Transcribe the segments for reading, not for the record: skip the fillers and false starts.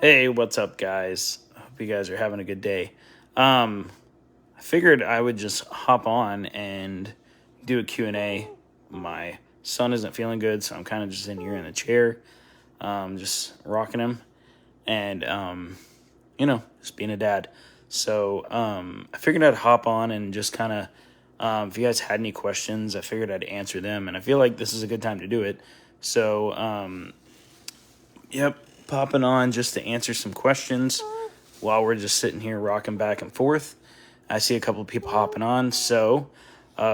Hey, what's up, guys? I hope you guys are having a good day. I figured I would just hop on and do a Q&A. My son isn't feeling good, so I'm kind of just in here in the chair, just rocking him, and just being a dad. So I figured I'd hop on and just kind of, if you guys had any questions, I figured I'd answer them, and I feel like this is a good time to do it. So, yep, popping on just to answer some questions while we're just sitting here rocking back and forth. I see a couple of people hopping on, so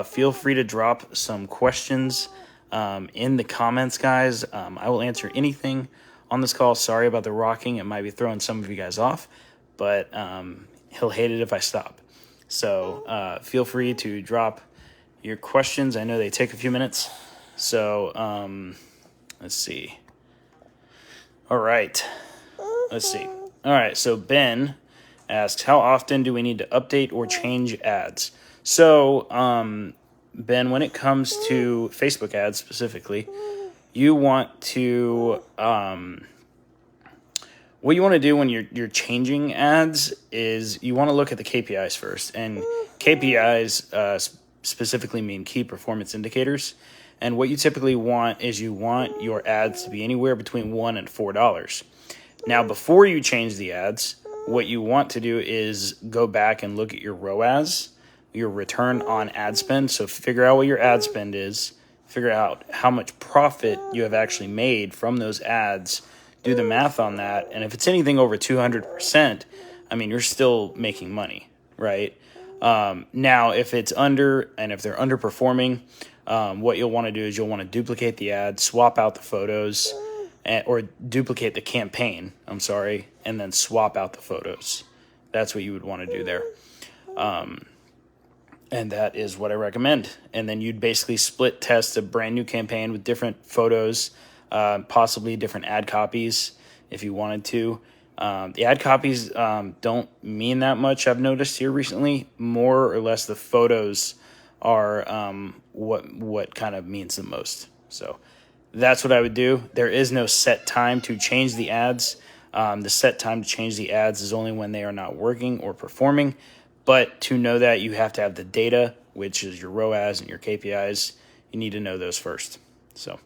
feel free to drop some questions in the comments, guys. I will answer anything on this call. Sorry about the rocking. It might be throwing some of you guys off, but he'll hate it if I stop. So feel free to drop your questions. I know they take a few minutes. So let's see. All right. Let's see. All right. So Ben asks, how often do we need to update or change ads? So, Ben, when it comes to Facebook ads specifically, you want to, what you want to do when you're changing ads is you want to look at the KPIs first. And KPIs specifically mean key performance indicators. And what you typically want is you want your ads to be anywhere between $1 and $4. Now, before you change the ads, what you want to do is go back and look at your ROAS, your return on ad spend. So figure out what your ad spend is, figure out how much profit you have actually made from those ads, do the math on that. And if it's anything over 200%, I mean, you're still making money, right? Now, if it's under and if they're underperforming, what you'll want to do is you'll want to duplicate the ad, swap out the photos, or duplicate the campaign, and then swap out the photos. That's what you would want to do there. And that is what I recommend. And then you'd basically split test a brand new campaign with different photos, possibly different ad copies if you wanted to. The ad copies don't mean that much, I've noticed here recently. More or less the photos are what kind of means the most. So that's what I would do. There is no set time to change the ads. The set time to change the ads is only when they are not working or performing. But to know that, you have to have the data, which is your ROAS and your KPIs. You need to know those first. So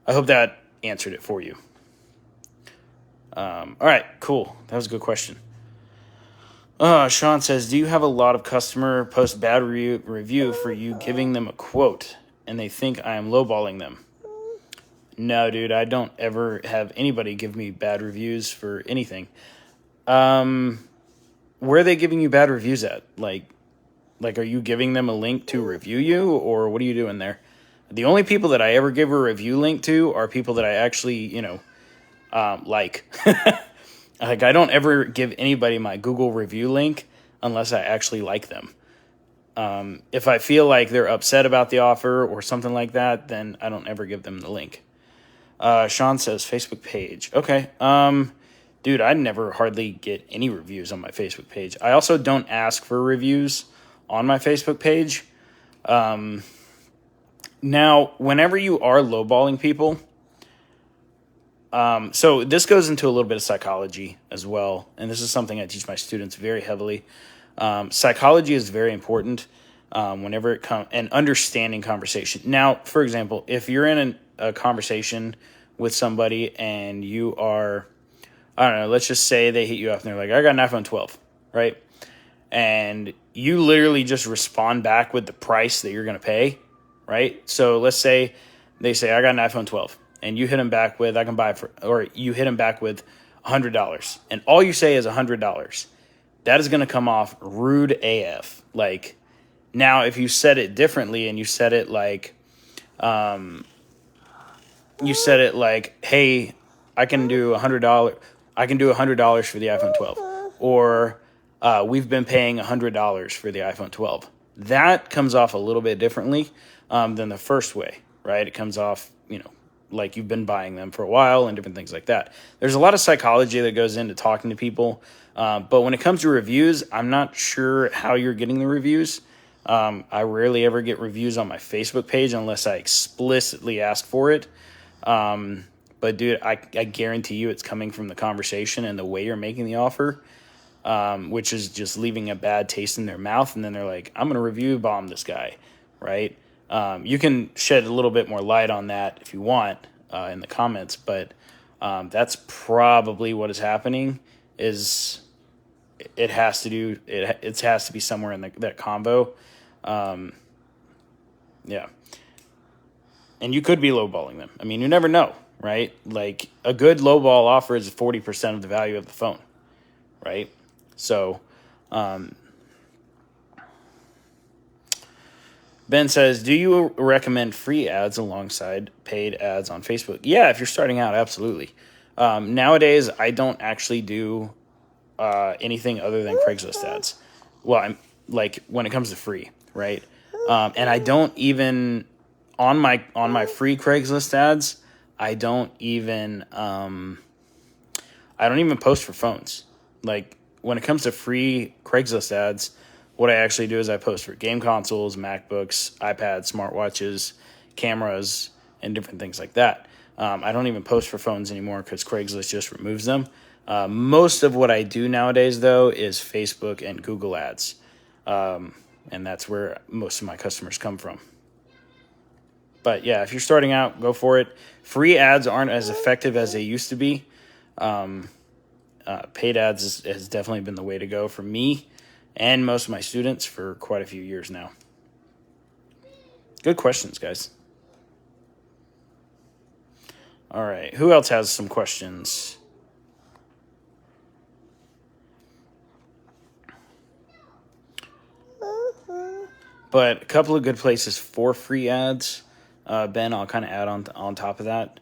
I hope that answered it for you. All right, cool. That was a good question. Sean says, do you have a lot of customer post bad review for you giving them a quote and they think I am lowballing them? No, dude, I don't ever have anybody give me bad reviews for anything. Where are they giving you bad reviews at? Like, are you giving them a link to review you, or what are you doing there? The only people that I ever give a review link to are people that I actually, like. Like, I don't ever give anybody my Google review link unless I actually like them. If I feel like they're upset about the offer or something like that, then I don't ever give them the link. Sean says Facebook page. Okay. Dude, I never hardly get any reviews on my Facebook page. I also don't ask for reviews on my Facebook page. Now, whenever you are lowballing people, so this goes into a little bit of psychology as well, and this is something I teach my students very heavily. Psychology is very important whenever it comes, and understanding conversation. Now, for example, if you're in a conversation with somebody and you are, I don't know, let's just say they hit you up and they're like, I got an iPhone 12, right? And you literally just respond back with the price that you're going to pay, right? So let's say they say, I got an iPhone 12. And you hit them back with, I can buy it for, or you hit them back with $100. And all you say is $100. That is going to come off rude AF. Like, now if you said it differently and you said it like, hey, I can do $100. I can do $100 for the iPhone 12. Or we've been paying $100 for the iPhone 12. That comes off a little bit differently than the first way, right? It comes off, like you've been buying them for a while and different things like that. There's a lot of psychology that goes into talking to people. But when it comes to reviews, I'm not sure how you're getting the reviews. I rarely ever get reviews on my Facebook page unless I explicitly ask for it. But dude, I guarantee you it's coming from the conversation and the way you're making the offer, which is just leaving a bad taste in their mouth. And then they're like, I'm going to review bomb this guy, right? You can shed a little bit more light on that if you want in the comments, but that's probably what is happening. Is it has to do it has to be somewhere in that combo. Yeah. And you could be lowballing them. I mean, you never know, right? Like, a good lowball offer is 40% of the value of the phone, right? So, Ben says, do you recommend free ads alongside paid ads on Facebook? Yeah, if you're starting out, absolutely. Nowadays, I don't actually do anything other than Craigslist ads. Well, I'm like, when it comes to free, right? And I don't even on my free Craigslist ads, I don't even post for phones. Like, when it comes to free Craigslist ads, what I actually do is I post for game consoles, MacBooks, iPads, smartwatches, cameras, and different things like that. I don't even post for phones anymore because Craigslist just removes them. Most of what I do nowadays, though, is Facebook and Google ads. And that's where most of my customers come from. But yeah, if you're starting out, go for it. Free ads aren't as effective as they used to be. Paid ads has definitely been the way to go for me and most of my students for quite a few years now. Good questions, guys. All right, who else has some questions? But a couple of good places for free ads. Ben, I'll kind of add on top of that.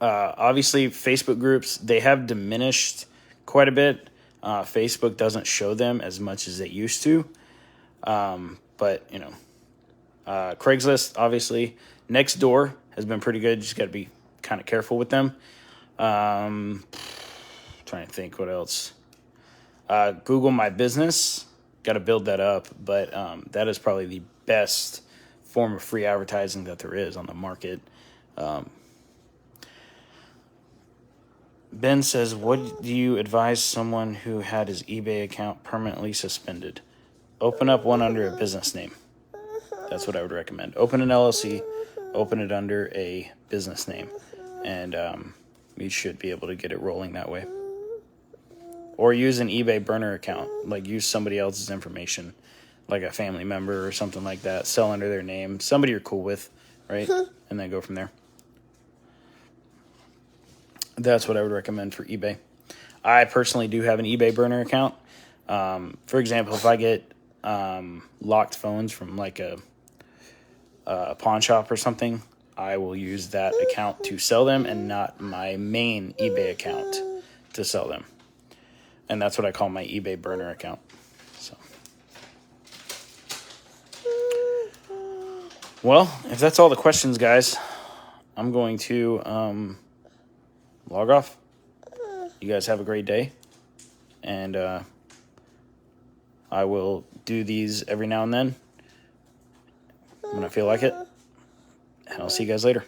Obviously, Facebook groups, they have diminished quite a bit. Facebook doesn't show them as much as it used to. But, Craigslist, obviously. Nextdoor has been pretty good. Just got to be kind of careful with them. Trying to think what else. Google My Business. Got to build that up. But that is probably the best form of free advertising that there is on the market. Ben says, what do you advise someone who had his eBay account permanently suspended? Open up one under a business name. That's what I would recommend. Open an LLC, open it under a business name, and you should be able to get it rolling that way. Or use an eBay burner account, like use somebody else's information, like a family member or something like that. Sell under their name, somebody you're cool with, right? And then go from there. That's what I would recommend for eBay. I personally do have an eBay burner account. For example, if I get locked phones from like a pawn shop or something, I will use that account to sell them and not my main eBay account to sell them. And that's what I call my eBay burner account. So, well, if that's all the questions, guys, I'm going to log off. You guys have a great day. And I will do these every now and then when I feel like it. And I'll see you guys later.